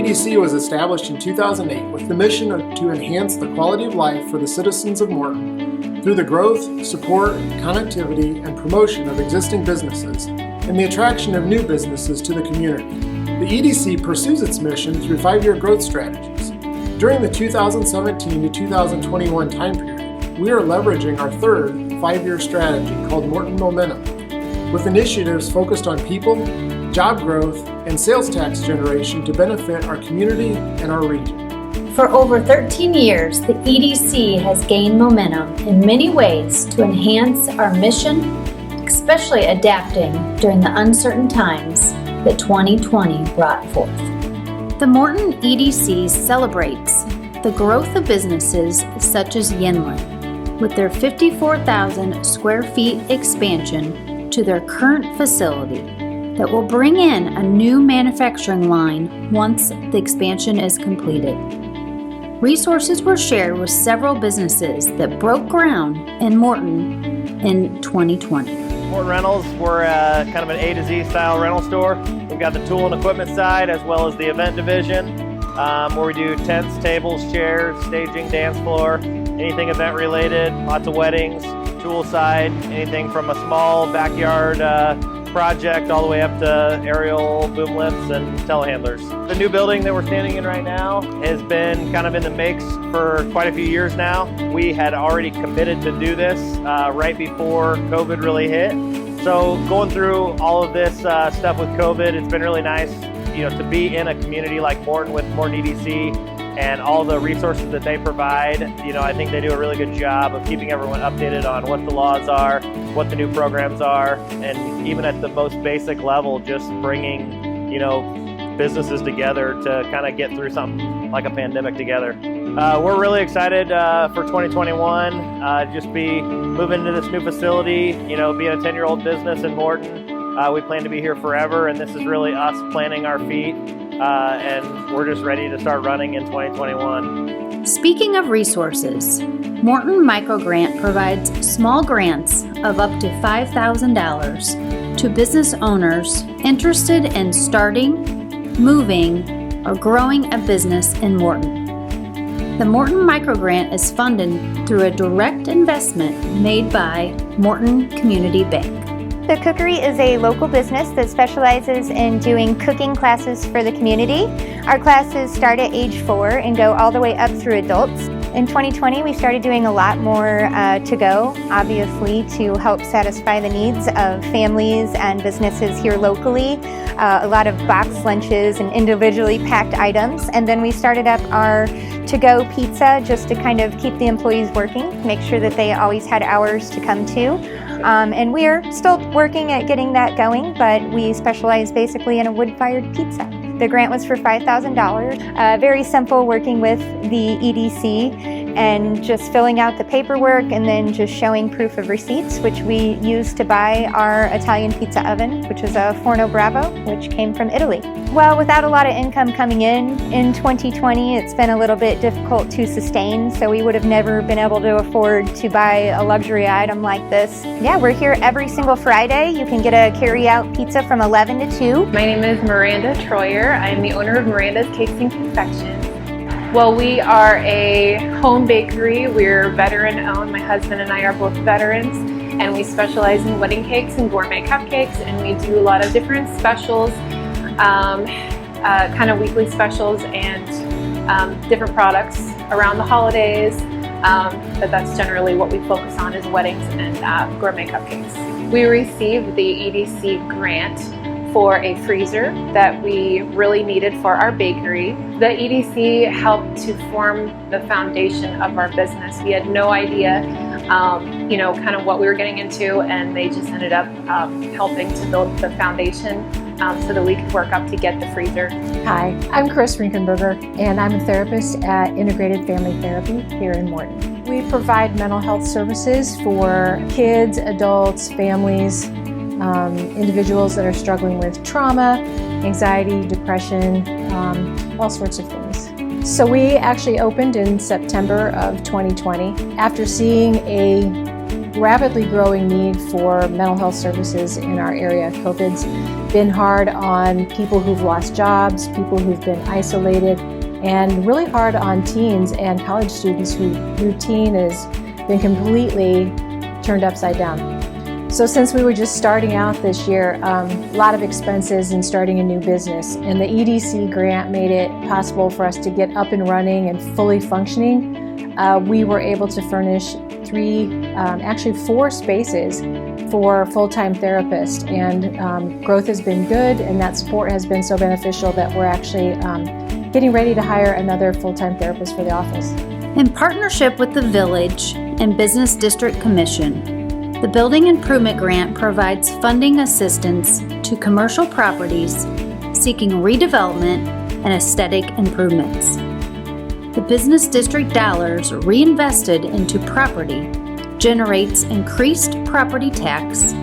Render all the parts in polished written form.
EDC was established in 2008 with the mission to enhance the quality of life for the citizens of Morton through the growth, support, connectivity, and promotion of existing businesses and the attraction of new businesses to the community. The EDC pursues its mission through 5-year growth strategies. During the 2017 to 2021 time period, we are leveraging our third 5-year strategy called Morton Momentum, with initiatives focused on people, job growth, and sales tax generation to benefit our community and our region. For over 13 years, the EDC has gained momentum in many ways to enhance our mission, especially adapting during the uncertain times that 2020 brought forth. The Morton EDC celebrates the growth of businesses such as Yinlin, with their 54,000 square feet expansion to their current facility that will bring in a new manufacturing line once the expansion is completed. Resources were shared with several businesses that broke ground in Morton in 2020. Morton Rentals, we're kind of an A to Z style rental store. We've got the tool and equipment side as well as the event division, where we do tents, tables, chairs, staging, dance floor, anything event related, lots of weddings, tool side, anything from a small backyard project all the way up to aerial boom lifts and telehandlers. The new building that we're standing in right now has been kind of in the makes for quite a few years now. We had already committed to do this right before COVID really hit. So going through all of this stuff with COVID, it's been really nice, to be in a community like Morton with Morton EDC and all the resources that they provide. I think they do a really good job of keeping everyone updated on what the laws are, what the new programs are, and even at the most basic level, just bringing, businesses together to kind of get through something like a pandemic together. We're really excited for 2021, just be moving into this new facility, being a 10-year-old business in Morton. We plan to be here forever, and this is really us planting our feet, and we're just ready to start running in 2021. Speaking of resources, Morton Microgrant provides small grants of up to $5,000 to business owners interested in starting, moving, or growing a business in Morton. The Morton Microgrant is funded through a direct investment made by Morton Community Bank. The Cookery is a local business that specializes in doing cooking classes for the community. Our classes start at age 4 and go all the way up through adults. In 2020, we started doing a lot more to-go, obviously, to help satisfy the needs of families and businesses here locally. A lot of box lunches and individually packed items. And then we started up our to-go pizza just to kind of keep the employees working, make sure that they always had hours to come to. And we are still working at getting that going, but we specialize basically in a wood-fired pizza. The grant was for $5,000. Very simple, working with the EDC and just filling out the paperwork and then just showing proof of receipts, which we used to buy our Italian pizza oven, which is a Forno Bravo, which came from Italy. Well, without a lot of income coming in 2020, it's been a little bit difficult to sustain, so we would have never been able to afford to buy a luxury item like this. Yeah, we're here every single Friday. You can get a carry-out pizza from 11 to 2. My name is Miranda Troyer. I am the owner of Miranda's Cakes and Confections. Well, we are a home bakery. We're veteran owned. My husband and I are both veterans, and we specialize in wedding cakes and gourmet cupcakes, and we do a lot of different specials, kind of weekly specials and different products around the holidays, but that's generally what we focus on is weddings and gourmet cupcakes. We received the EDC grant for a freezer that we really needed for our bakery. The EDC helped to form the foundation of our business. We had no idea, kind of what we were getting into, and they just ended up helping to build the foundation so that we could work up to get the freezer. Hi, I'm Chris Rinkenberger, and I'm a therapist at Integrated Family Therapy here in Morton. We provide mental health services for kids, adults, families, individuals that are struggling with trauma, anxiety, depression, all sorts of things. So we actually opened in September of 2020 after seeing a rapidly growing need for mental health services in our area. COVID's been hard on people who've lost jobs, people who've been isolated, and really hard on teens and college students whose routine has been completely turned upside down. So since we were just starting out this year, a lot of expenses in starting a new business, and the EDC grant made it possible for us to get up and running and fully functioning. We were able to furnish actually four spaces for full-time therapists, and growth has been good, and that support has been so beneficial that we're actually getting ready to hire another full-time therapist for the office. In partnership with the Village and Business District Commission, the Building Improvement Grant provides funding assistance to commercial properties seeking redevelopment and aesthetic improvements. The Business District dollars reinvested into property generates increased property tax,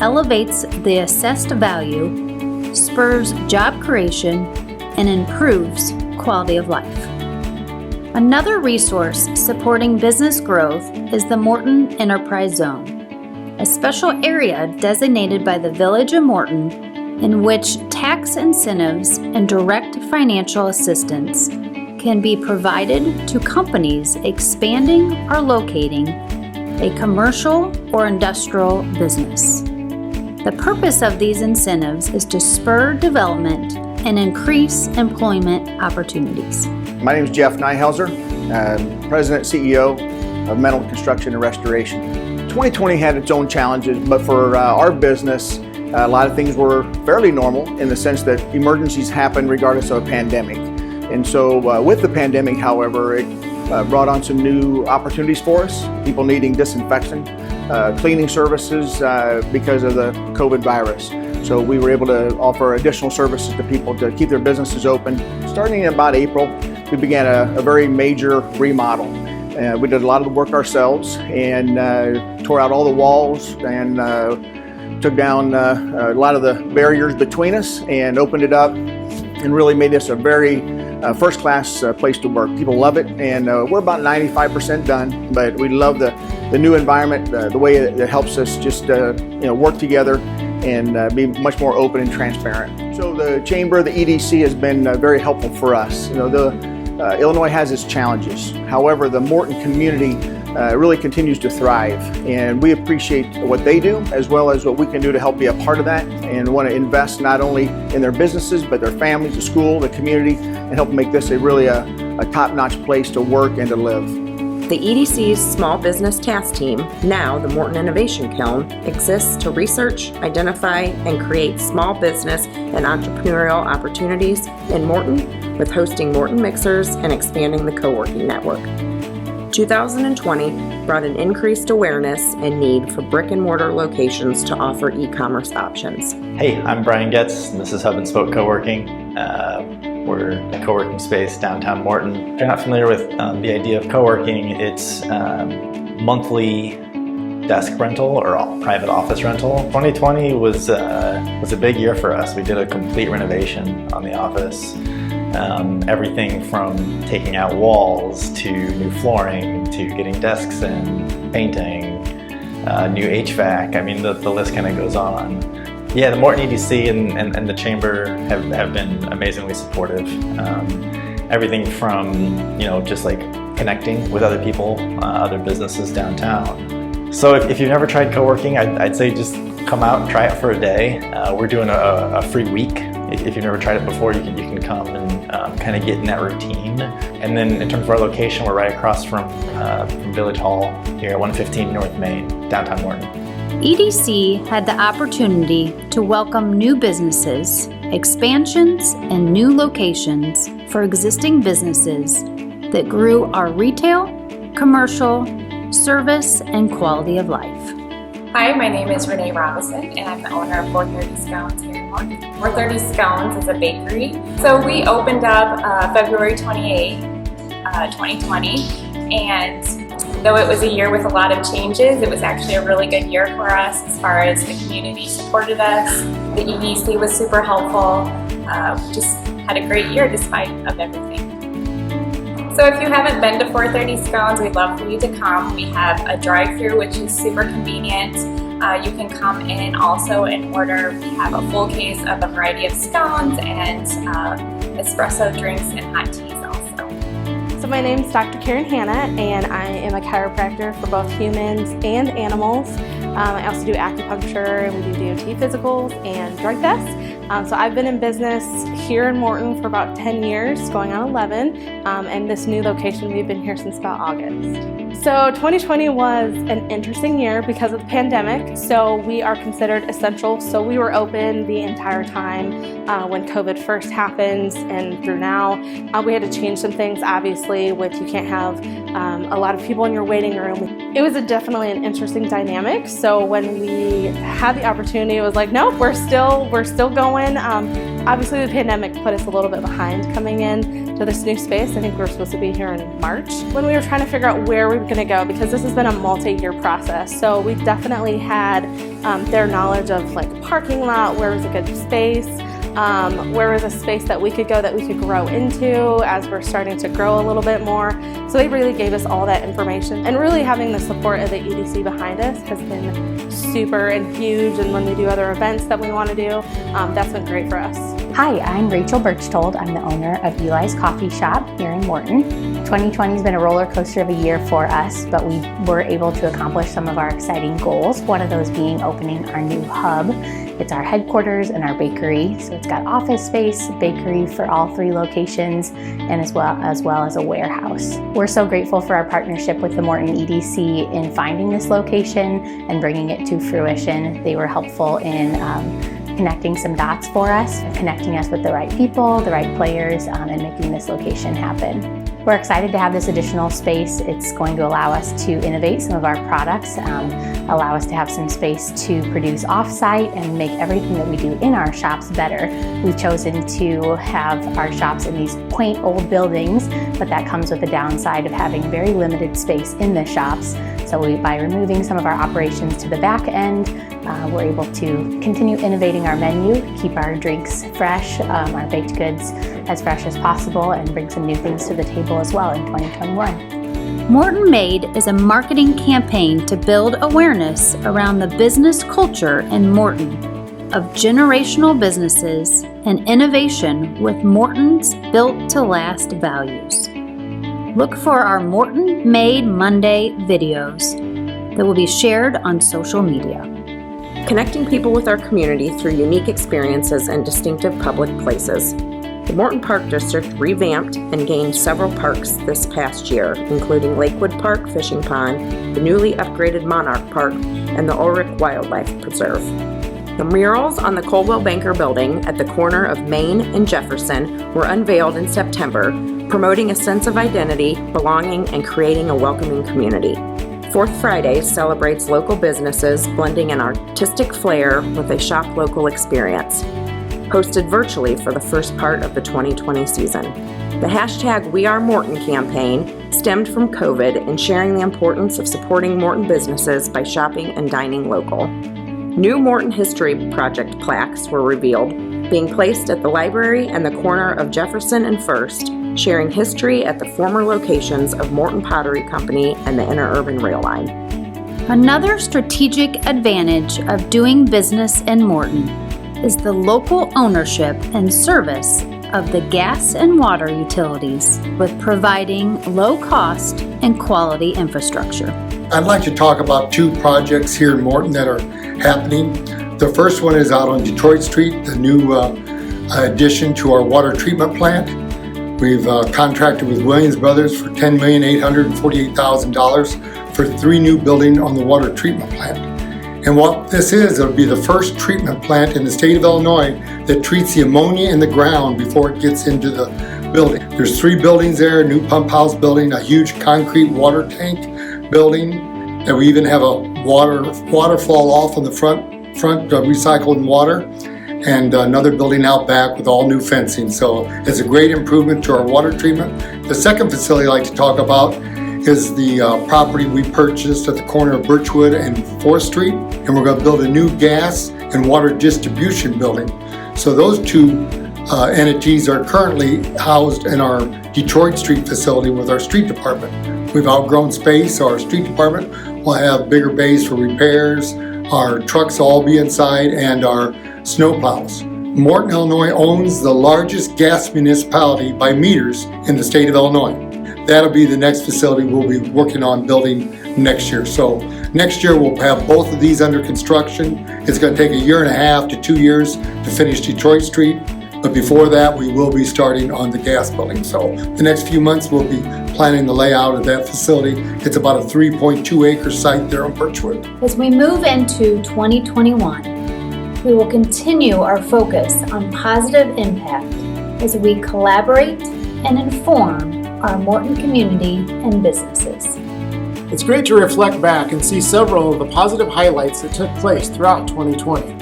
elevates the assessed value, spurs job creation, and improves quality of life. Another resource supporting business growth is the Morton Enterprise Zone, a special area designated by the Village of Morton in which tax incentives and direct financial assistance can be provided to companies expanding or locating a commercial or industrial business. The purpose of these incentives is to spur development and increase employment opportunities. My name is Jeff Nyhauser, President and CEO of Metal Construction and Restoration. 2020 had its own challenges, but for our business, a lot of things were fairly normal in the sense that emergencies happen regardless of a pandemic. And so with the pandemic, however, it brought on some new opportunities for us, people needing disinfection, cleaning services because of the COVID virus. So we were able to offer additional services to people to keep their businesses open. Starting in about April, we began a very major remodel. We did a lot of the work ourselves and tore out all the walls and took down a lot of the barriers between us and opened it up and really made this a very first-class place to work. People love it, and we're about 95% done, but we love the new environment, the way it helps us just work together and be much more open and transparent. So the Chamber, the EDC, has been very helpful for us. Illinois has its challenges. However, the Morton community really continues to thrive, and we appreciate what they do as well as what we can do to help be a part of that, and want to invest not only in their businesses but their families, the school, the community, and help make this a top-notch place to work and to live. The EDC's Small Business Task Team, now the Morton Innovation Kiln, exists to research, identify, and create small business and entrepreneurial opportunities in Morton, with hosting Morton Mixers and expanding the co-working network. 2020 brought an increased awareness and need for brick-and-mortar locations to offer e-commerce options. Hey, I'm Brian Getz, and this is Hub and Spoke Co-working. We're a co-working space downtown Morton. If you're not familiar with the idea of co-working, it's monthly desk rental or private office rental. 2020 was a big year for us. We did a complete renovation on the office. Everything from taking out walls to new flooring to getting desks in, painting, new HVAC. I mean, the list kind of goes on. Yeah, the Morton EDC and the Chamber have been amazingly supportive. Everything from, just like connecting with other people, other businesses downtown. So if you've never tried co-working, I'd say just come out and try it for a day. We're doing a free week. If you've never tried it before, you can come and kind of get in that routine. And then in terms of our location, we're right across from Village Hall here at 115 North Main, downtown Morton. EDC had the opportunity to welcome new businesses, expansions, and new locations for existing businesses that grew our retail, commercial, service, and quality of life. Hi, my name is Renee Robinson, and I'm the owner of 430 Scones here in Morton. 430 Scones is a bakery. So we opened up February 28, 2020, and though it was a year with a lot of changes, it was actually a really good year for us as far as the community supported us. The EDC was super helpful. We just had a great year despite of everything. So if you haven't been to 430 Scones, we'd love for you to come. We have a drive-through, which is super convenient. You can come in also and order. We have a full case of a variety of scones and espresso drinks and hot teas also. So my name is Dr. Karen Hanna, and I am a chiropractor for both humans and animals. I also do acupuncture, and we do DOT physicals and drug tests. So I've been in business here in Morton for about 10 years, going on 11, and this new location, we've been here since about August. So 2020 was an interesting year because of the pandemic, so we are considered essential. So we were open the entire time when COVID first happened and through now. We had to change some things, obviously, with you can't have a lot of people in your waiting room. It was definitely an interesting dynamic. So when we had the opportunity, it was like, nope, we're still going. Obviously the pandemic put us a little bit behind coming in to this new space. I think we were supposed to be here in March when we were trying to figure out where we were going to go, because this has been a multi-year process. So we definitely had their knowledge of like parking lot, where was a good space, where was a space that we could go that we could grow into as we're starting to grow a little bit more. So they really gave us all that information, and really having the support of the EDC behind us has been super and huge. And when we do other events that we want to do, that's been great for us. Hi, I'm Rachel Birchtold. I'm the owner of Eli's Coffee Shop here in Morton. 2020 has been a roller coaster of a year for us, but we were able to accomplish some of our exciting goals. One of those being opening our new hub. It's our headquarters and our bakery. So it's got office space, bakery for all 3 locations, and as well as a warehouse. We're so grateful for our partnership with the Morton EDC in finding this location and bringing it to fruition. They were helpful in connecting some dots for us, connecting us with the right people, the right players, and making this location happen. We're excited to have this additional space. It's going to allow us to innovate some of our products, allow us to have some space to produce off-site and make everything that we do in our shops better. We've chosen to have our shops in these quaint old buildings, but that comes with the downside of having very limited space in the shops. So by removing some of our operations to the back end, we're able to continue innovating our menu, keep our drinks fresh, our baked goods as fresh as possible, and bring some new things to the table as well in 2021. Morton Made is a marketing campaign to build awareness around the business culture in Morton of generational businesses and innovation with Morton's Built to Last values. Look for our Morton Made Monday videos that will be shared on social media. Connecting people with our community through unique experiences and distinctive public places. The Morton Park District revamped and gained several parks this past year, including Lakewood Park Fishing Pond, the newly upgraded Monarch Park, and the Ulrich Wildlife Preserve. The murals on the Coldwell Banker Building at the corner of Main and Jefferson were unveiled in September, promoting a sense of identity, belonging, and creating a welcoming community. Fourth Friday celebrates local businesses blending an artistic flair with a shop local experience. Hosted virtually for the first part of the 2020 season. The hashtag We Are Morton campaign stemmed from COVID and sharing the importance of supporting Morton businesses by shopping and dining local. New Morton History Project plaques were revealed, being placed at the library and the corner of Jefferson and First, sharing history at the former locations of Morton Pottery Company and the Interurban Rail Line. Another strategic advantage of doing business in Morton is the local ownership and service of the gas and water utilities with providing low-cost and quality infrastructure. I'd like to talk about 2 projects here in Morton that are happening. The first one is out on Detroit Street, the new addition to our water treatment plant. We've contracted with Williams Brothers for $10,848,000 for 3 new buildings on the water treatment plant. And what this is, it'll be the first treatment plant in the state of Illinois that treats the ammonia in the ground before it gets into the building. There's 3 buildings there, a new pump house building, a huge concrete water tank building, and we even have a waterfall off on the front recycled water, and another building out back with all new fencing. So it's a great improvement to our water treatment. The second facility I'd like to talk about is the property we purchased at the corner of Birchwood and 4th Street, and we're going to build a new gas and water distribution building. So those 2 entities are currently housed in our Detroit Street facility with our street department. We've outgrown space, so our street department will have bigger bays for repairs, our trucks will all be inside, and our snow plows. Morton, Illinois owns the largest gas municipality by meters in the state of Illinois. That'll be the next facility we'll be working on building next year. So next year we'll have both of these under construction. It's going to take 1.5 to 2 years to finish Detroit Street, but before that we will be starting on the gas building. So the next few months we'll be planning the layout of that facility. It's about a 3.2 acre site there on Birchwood. As we move into 2021, we will continue our focus on positive impact as we collaborate and inform our Morton community and businesses. It's great to reflect back and see several of the positive highlights that took place throughout 2020.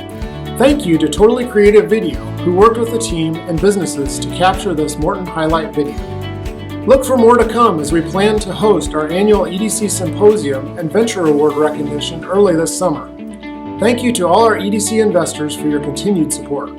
Thank you to Totally Creative Video, who worked with the team and businesses to capture this Morton highlight video. Look for more to come as we plan to host our annual EDC Symposium and Venture Award recognition early this summer. Thank you to all our EDC investors for your continued support.